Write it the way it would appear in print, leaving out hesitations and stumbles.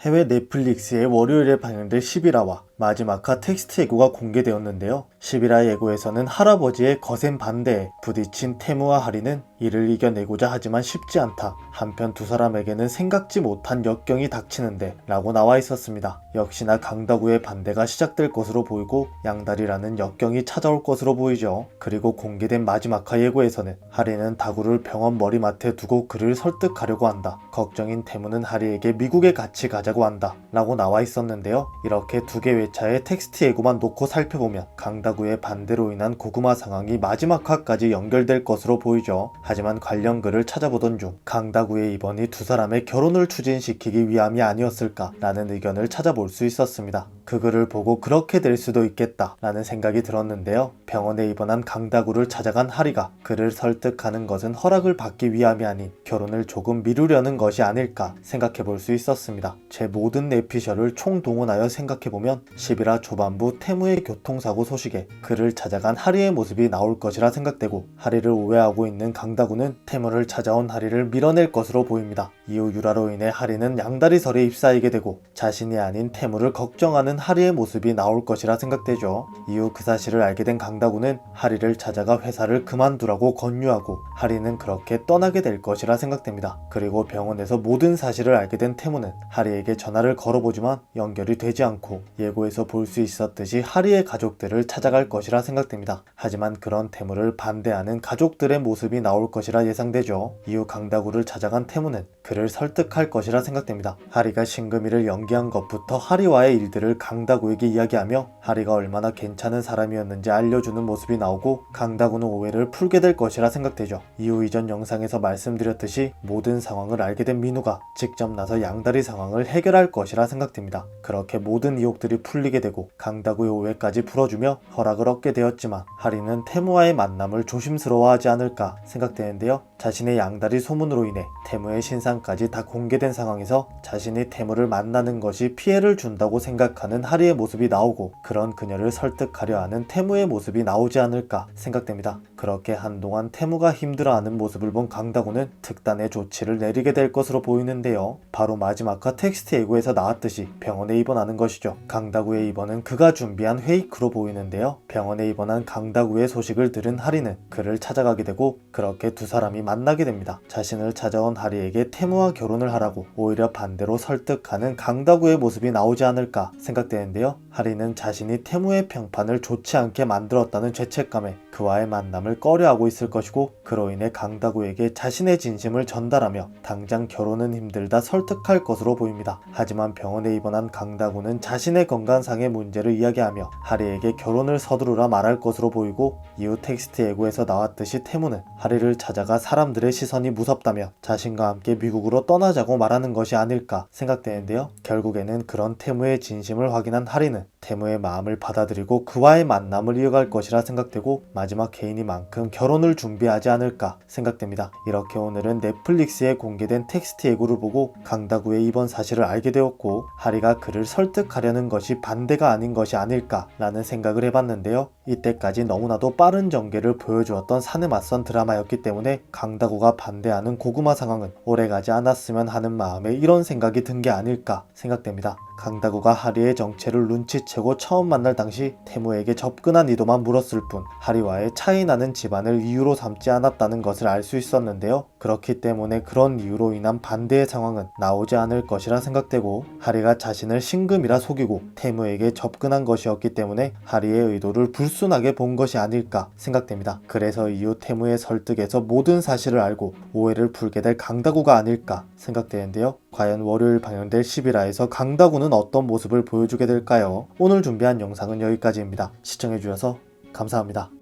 해외 넷플릭스의 월요일에 방영될 11화와 마지막화 텍스트 예고가 공개되었는데요. 11화 예고에서는 할아버지의 거센 반대에 부딪힌 태무와 하리는 이를 이겨내고자 하지만 쉽지 않다. 한편 두 사람에게는 생각지 못한 역경이 닥치는데 라고 나와 있었습니다. 역시나 강다구의 반대가 시작될 것으로 보이고 양다리라는 역경이 찾아올 것으로 보이죠. 그리고 공개된 마지막화 예고에서는 하리는 다구를 병원 머리맡에 두고 그를 설득하려고 한다. 걱정인 태무는 하리에게 미국에 같이 가자고 한다 라고 나와 있었는데요. 이렇게 두 개 회차의 텍스트 예고만 놓고 살펴보면 강다구의 반대로 인한 고구마 상황이 마지막화까지 연결될 것으로 보이죠. 하지만 관련 글을 찾아보던 중 강다구의 입원이 두 사람의 결혼을 추진시키기 위함이 아니었을까 라는 의견을 찾아볼 수 있었습니다. 그 글을 보고 그렇게 될 수도 있겠다 라는 생각이 들었는데요. 병원에 입원한 강다구를 찾아간 하리가 그를 설득하는 것은 허락을 받기 위함이 아닌 결혼을 조금 미루려는 것이 아닐까 생각해 볼 수 있었습니다. 제 모든 내피셜을 총동원하여 생각해보면 11화 초반부 태무의 교통사고 소식에 그를 찾아간 하리의 모습이 나올 것이라 생각되고 하리를 오해하고 있는 강다구는 태무를 찾아온 하리를 밀어낼 것으로 보입니다. 이후 유라로 인해 하리는 양다리설에 휩싸이게 되고 자신이 아닌 태무를 걱정하는 하리의 모습이 나올 것이라 생각되죠. 이후 그 사실을 알게 된 강다구는 하리를 찾아가 회사를 그만두라고 권유하고 하리는 그렇게 떠나게 될 것이라 생각됩니다. 그리고 병원에서 모든 사실을 알게 된 태무는 하리에게 전화를 걸어보지만 연결이 되지 않고 예고에서 볼 수 있었듯이 하리의 가족들을 찾아갈 것이라 생각됩니다. 하지만 그런 태무를 반대하는 가족들의 모습이 나올 것이라 예상되죠. 이후 강다구를 찾아간 태무는 그를 설득할 것이라 생각됩니다. 하리가 신금이를 연기한 것부터 하리와의 일들을 강다구에게 이야기하며 하리가 얼마나 괜찮은 사람이었는지 알려주는 모습이 나오고 강다구는 오해를 풀게 될 것이라 생각되죠. 이후 이전 영상에서 말씀드렸듯이 모든 상황을 알게 된 민우가 직접 나서 양다리 상황을 해결할 것이라 생각됩니다. 그렇게 모든 의혹들이 풀리게 되고 강다구의 오해까지 풀어주며 허락을 얻게 되었지만 하리는 태무와의 만남을 조심스러워하지 않을까 생각되는데요. 자신의 양다리 소문으로 인해 태무의 신상까지 다 공개된 상황에서 자신이 태무를 만나는 것이 피해를 준다고 생각하는 하리의 모습이 나오고 그런 그녀를 설득하려 하는 태무의 모습이 나오지 않을까 생각됩니다. 그렇게 한동안 태무가 힘들어하는 모습을 본 강다구는 특단의 조치를 내리게 될 것으로 보이는데요. 바로 마지막화 텍스트 예고에서 나왔듯이 병원에 입원하는 것이죠. 강다구의 입원은 그가 준비한 페이크로 보이는데요. 병원에 입원한 강다구의 소식을 들은 하리는 그를 찾아가게 되고 그렇게 두 사람이 만나게 됩니다. 자신을 찾아온 하리에게 태무와 결혼을 하라고 오히려 반대로 설득하는 강다구의 모습이 나오지 않을까 생각되는데요. 하리는 자신이 태무의 평판을 좋지 않게 만들었다는 죄책감에 그와의 만남을 꺼려하고 있을 것이고 그로 인해 강다구에게 자신의 진심을 전달하며 당장 결혼은 힘들다 설득할 것으로 보입니다. 하지만 병원에 입원한 강다구는 자신의 건강상의 문제를 이야기하며 하리에게 결혼을 서두르라 말할 것으로 보이고 이후 텍스트 예고에서 나왔듯이 태무는 하리를 찾아가 사람들의 시선이 무섭다며 자신과 함께 미국으로 떠나자고 말하는 것이 아닐까 생각되는데요. 결국에는 그런 태무의 진심을 확인한 하리는 태무의 마음을 받아들이고 그와의 만남을 이어갈 것이라 생각되고 마지막 개인이만큼 결혼을 준비하지 않을까 생각됩니다. 이렇게 오늘은 넷플릭스에 공개된 텍스트 예고를 보고 강다구의 입원 사실을 알게 되었고 하리가 그를 설득하려는 것이 반대가 아닌 것이 아닐까 라는 생각을 해봤는데요. 이때까지 너무나도 빠른 전개를 보여주었던 산에 맞선 드라마였기 때문에 강다구가 반대하는 고구마 상황은 오래가지 않았으면 하는 마음에 이런 생각이 든 게 아닐까 생각됩니다. 강다구가 하리의 정체를 눈치채고 처음 만날 당시 태무에게 접근한 의도만 물었을 뿐 하리와의 차이나는 집안을 이유로 삼지 않았다는 것을 알 수 있었는데요. 그렇기 때문에 그런 이유로 인한 반대의 상황은 나오지 않을 것이라 생각되고 하리가 자신을 신금이라 속이고 태무에게 접근한 것이었기 때문에 하리의 의도를 불순하게 본 것이 아닐까 생각됩니다. 그래서 이후 태무의 설득에서 모든 사실을 알고 오해를 풀게 될 강다구가 아닐까 생각되는데요. 과연 월요일 방영될 11화에서 강다구는 어떤 모습을 보여주게 될까요? 오늘 준비한 영상은 여기까지입니다. 시청해주셔서 감사합니다.